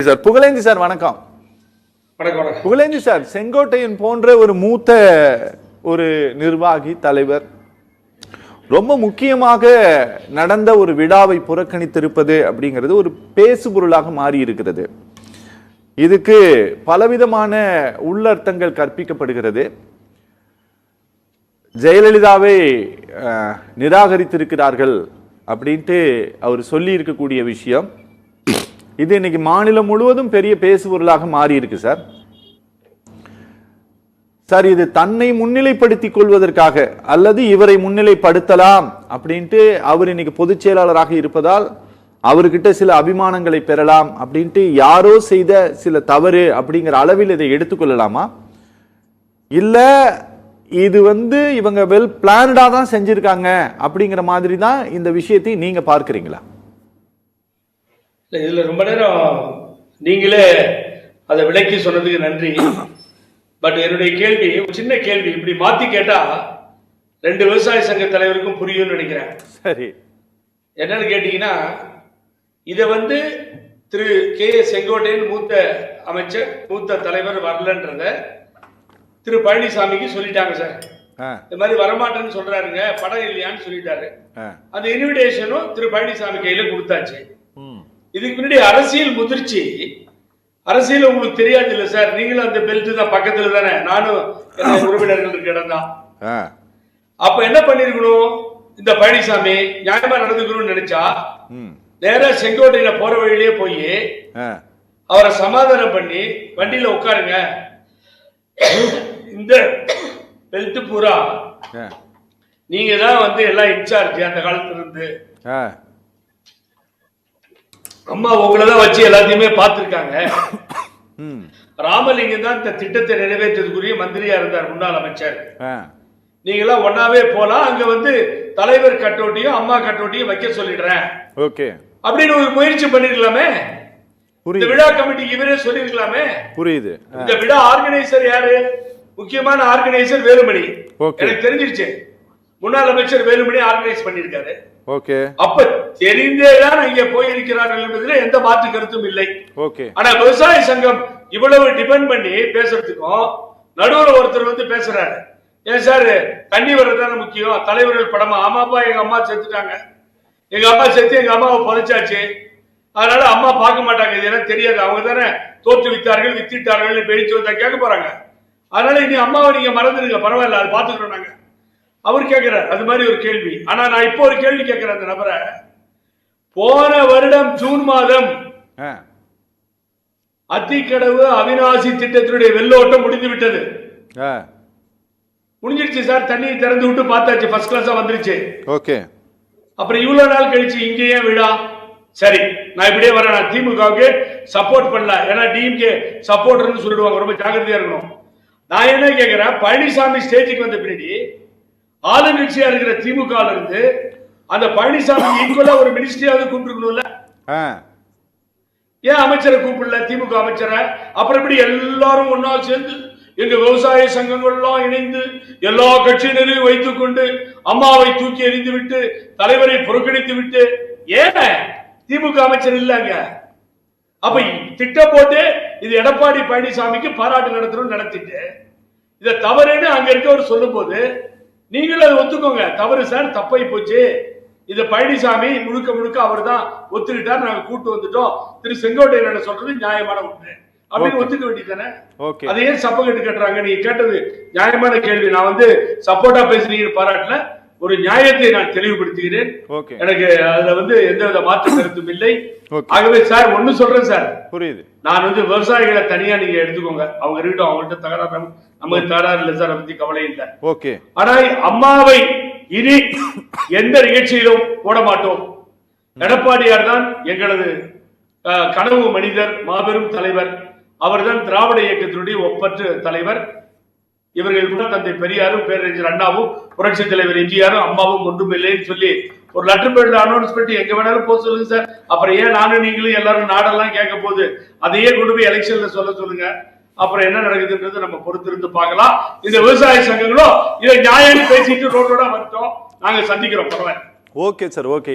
Sir Pugazhendhi sir வணக்கம். Pugazhendhi sir, Sengottaiyan போன்ற ஒரு மூத்த ஒரு நிர்வாகி தலைவர் ரொம்ப முக்கியமாக நடந்த ஒரு விழாவை புறக்கணித்திருப்பது அப்படிங்கிறது ஒரு பேசுபொருளாக மாறி இருக்கிறது. இதுக்கு பலவிதமான உள்ளர்த்தங்கள் கற்பிக்கப்படுகிறது. ஜெயலலிதாவை நிராகரித்திருக்கிறார்கள் அப்படின்ட்டு அவர் சொல்லி இருக்கக்கூடிய விஷயம் இது இன்னைக்கு மாநிலம் முழுவதும் பெரிய பேசுபொருளாக மாறி இருக்கு சார். சார், இது தன்னை முன்னிலைப்படுத்திக் கொள்வதற்காக அல்லது இவரை முன்னிலைப்படுத்தலாம் அப்படின்ட்டு அவர் இன்னைக்கு பொதுச் செயலாளராக இருப்பதால் அவர்கிட்ட சில அபிமானங்களை பெறலாம் அப்படின்ட்டு யாரோ செய்த சில தவறு அப்படிங்கிற அளவில் இதை எடுத்துக்கொள்ளலாமா, இல்ல இது இவங்க வெல் பிளான்டா தான் செஞ்சிருக்காங்க அப்படிங்கிற மாதிரி தான் இந்த விஷயத்தை நீங்க பார்க்கிறீங்களா? இதுல ரொம்ப நேரம் நீங்களே அதை விளக்கி சொன்னதுக்கு நன்றி. பட் என்னுடைய கேள்வி சின்ன கேள்வி, இப்படி மாத்தி கேட்டா ரெண்டு விவசாய சங்க தலைவருக்கும் புரியும்னு நினைக்கிறேன். சரி, என்னன்னு கேட்டீங்கன்னா, இத திரு கே செங்கோட்டையன் மூத்த அமைச்சர் மூத்த தலைவர் வரலன்றத திரு பழனிசாமிக்கு சொல்லிட்டாங்க சார். இந்த மாதிரி வரமாட்டேன்னு சொல்றாருங்க, படம் இல்லையான்னு சொல்லிட்டாரு. அந்த இன்விடேஷனும் திரு பழனிசாமி கையில கொடுத்தாச்சு. இதுக்கு முன்னாடி அரசியல் முதிர்ச்சி, அரசியல் உங்களுக்கு தெரியாது இல்ல சார், நீங்களும் அந்த பெல்ட் தான் பக்கத்துல தானே, நானும் உறவினர்கள் இருக்க இடம் தான். அப்ப என்ன பண்ணிருக்கணும், இந்த பழனிசாமி நியாயமா நடந்துக்கணும்னு நினைச்சா நேரா செங்கோட்டையில போற வழியிலே போய் அவரை சமாதானம் பண்ணி வண்டியில உட்காருங்க, இந்த பெல்ட் பூரா நீங்க தான் எல்லாம் இன்சார்ஜ் அந்த காலத்துல இருந்து, அம்மா உங்களதான் வச்சு எல்லாத்தையுமே பார்த்திருக்காங்க, ராமலிங்கம் தான் இந்த திட்டத்தை நிறைவேற்றதுக்குரிய மந்திரியா இருந்தார், முன்னாள் அமைச்சர், நீங்களாம் ஒன்னாவே போலாம், அங்க தலைவர் கட்டோட்டியும் அம்மா கட்டோட்டியும் வைக்க சொல்லிடுறேன் அப்படின்னு ஒரு முயற்சி பண்ணிருக்கலாமே. இந்த விழா கமிட்டிக்கு இவரே சொல்லிருக்கலாமே. புரியுது. இந்த விழா ஆர்கனைசர் யாரு? முக்கியமான ஆர்கனைசர் வேலுமணி. எனக்கு தெரிஞ்சிருச்சு, முன்னாள் அமைச்சர் வேலுமணி ஆர்கனைஸ் பண்ணிருக்காரு. அப்ப தெரிந்தேதான் இங்க போயிருக்கிறார்கள் என்பதில் எந்த மாற்று கருத்தும் இல்லை. ஆனா விவசாய சங்கம் இவ்வளவு டிபெண்ட் பண்ணி பேசுறதுக்கும் நடுவுல ஒருத்தர் பேசுறாரு, ஏன் சார் தண்ணி வர்றதுதானே முக்கியம், தலைவர்கள் படமா? ஆமாப்பா, எங்க அம்மா செத்துட்டாங்க, எங்க அம்மா செத்து எங்க அம்மாவை புதைச்சாச்சு, அதனால அம்மா பார்க்க மாட்டாங்க, இதெல்லாம் தெரியாது, அவங்க தானே தோற்றுவித்தார்கள் வித்திட்டார்கள் பேச்சு வந்தா கேட்க போறாங்க, அதனால இனி அம்மாவை நீங்க மறந்துடுங்க, பரவாயில்ல, அது பாத்துக்கிறோம் நாங்க. அவர் கேட்கிறார் அது மாதிரி ஒரு கேள்வி. ஆனா நான் இப்போ ஒரு கேள்வி கேட்கிறேன் அந்த நபரை, போன வருடம் ஜூன் மாதம் அத்திக்கடவு அவிநாசி திட்டத்தினுடைய வெள்ளோட்டம் முடிந்து விட்டது. முடிஞ்சிருச்சு சார், தண்ணி திறந்து விட்டு பார்த்தாச்சு, ஃபர்ஸ்ட் கிளாஸா வந்துருச்சு. அப்புறம் இவ்வளவு நாள் கழிச்சு இங்க ஏன் விழா? சரி, நான் இப்படியே வரேன், நான் திமுகவுக்கு சப்போர்ட் பண்ணல, ஏன்னா டிஎம்கே சப்போர்ட்னு சொல்லிடுவாங்க, ரொம்ப ஜாக்கிரதையா இருக்கணும். நான் என்ன கேட்கிறேன், பழனிசாமி ஸ்டேஜுக்கு வந்த பின்னாடி ஆளுங்கட்சியா இருக்கிற திமுக இருந்து அந்த பழனிசாமி ஈக்குவலா ஒரு மினிஸ்ட்ரியாவது கூப்பிட்டுருக்கணும்ல, ஏன் அமைச்சரை கூப்பிடல திமுக அமைச்சரை? அப்புறம் எப்படி எல்லாரும் ஒன்னா சேர்ந்து எங்க விவசாய சங்கங்கள் எல்லாம் இணைந்து எல்லா கட்சியினரையும் வைத்துக் கொண்டு அம்மாவை தூக்கி எறிந்து விட்டு தலைவரை புறக்கணித்து விட்டு, ஏன் திமுக அமைச்சர் இல்லங்க? அப்ப திட்டம் போட்டு இது எடப்பாடி பழனிசாமிக்கு பாராட்டு நடத்தணும் நடத்திட்டு இதை தவறுன்னு அங்க இருக்கவர் சொல்லும் போது நீங்களும் அதை ஒத்துக்கோங்க, தவறு சார், தப்பாய் போச்சு, இது பழனிசாமி முழுக்க முழுக்க அவர் தான் ஒத்துக்கிட்டார், நாங்க கூட்டு வந்துட்டோம், திரு செங்கோட்டையன் சொல்றது நியாயமான ஒண்ணு அப்படின்னு ஒத்துக்க வேண்டியதானே. அதை ஏன் சப்ப கட்டு கட்டுறாங்க? நீங்க கேட்டது நியாயமான கேள்வி. நான் சப்போர்ட்டா பேசுறீங்க பாராட்டுல ஒரு நியாயத்தை நான் தெளிவுபடுத்துகிறேன். எனக்கு அதுல எந்தவித மாற்று கருத்தும் இல்லை. ஆகவே சார் ஒண்ணு சொல்றேன் சார், புரியுது, நான் விவசாயிகளை தனியா நீங்க எடுத்துக்கோங்க, அவங்க இருக்கட்டும், அவங்கள்ட்ட தகராறு, நமக்கு தகராறு இல்லை சார், அதை பத்தி கவலை இல்லை. ஆனா அம்மாவை இனி எந்த நிகழ்ச்சியிலும் போட மாட்டோம். எடப்பாடியார் தான் எங்களது கனவு மனிதர், மாபெரும் தலைவர், அவர்தான் திராவிட இயக்கத்தினுடைய ஒப்பற்ற தலைவர். இவர்கள் கூட தந்தை பெரியாரும் பேரறிஞர் அண்ணாவும் புரட்சி தலைவர் எம்ஜிஆரும் அம்மாவும் ஒன்றும் இல்லைன்னு சொல்லி ஒரு லெட்டர் பேர்ல அனௌன்ஸ் பண்ணி எங்க வேணாலும் போக சொல்லுங்க சார். அப்புறம் ஏன் நானும் நீங்களும் எல்லாரும் நாடெல்லாம் கேட்க போகுது, அதையே கொண்டு போய் எலெக்ஷன்ல சொல்ல சொல்லுங்க. அப்புறம் என்ன நடக்குதுன்றது நம்ம பொறுத்திருந்து பார்க்கலாம். இந்த விவசாய சங்கங்களும் இதை நியாயம் பேசிட்டு ரோடோட வந்துட்டோம், நாங்க சந்திக்கிறோம், பரவாயில்ல. Okay sir, okay.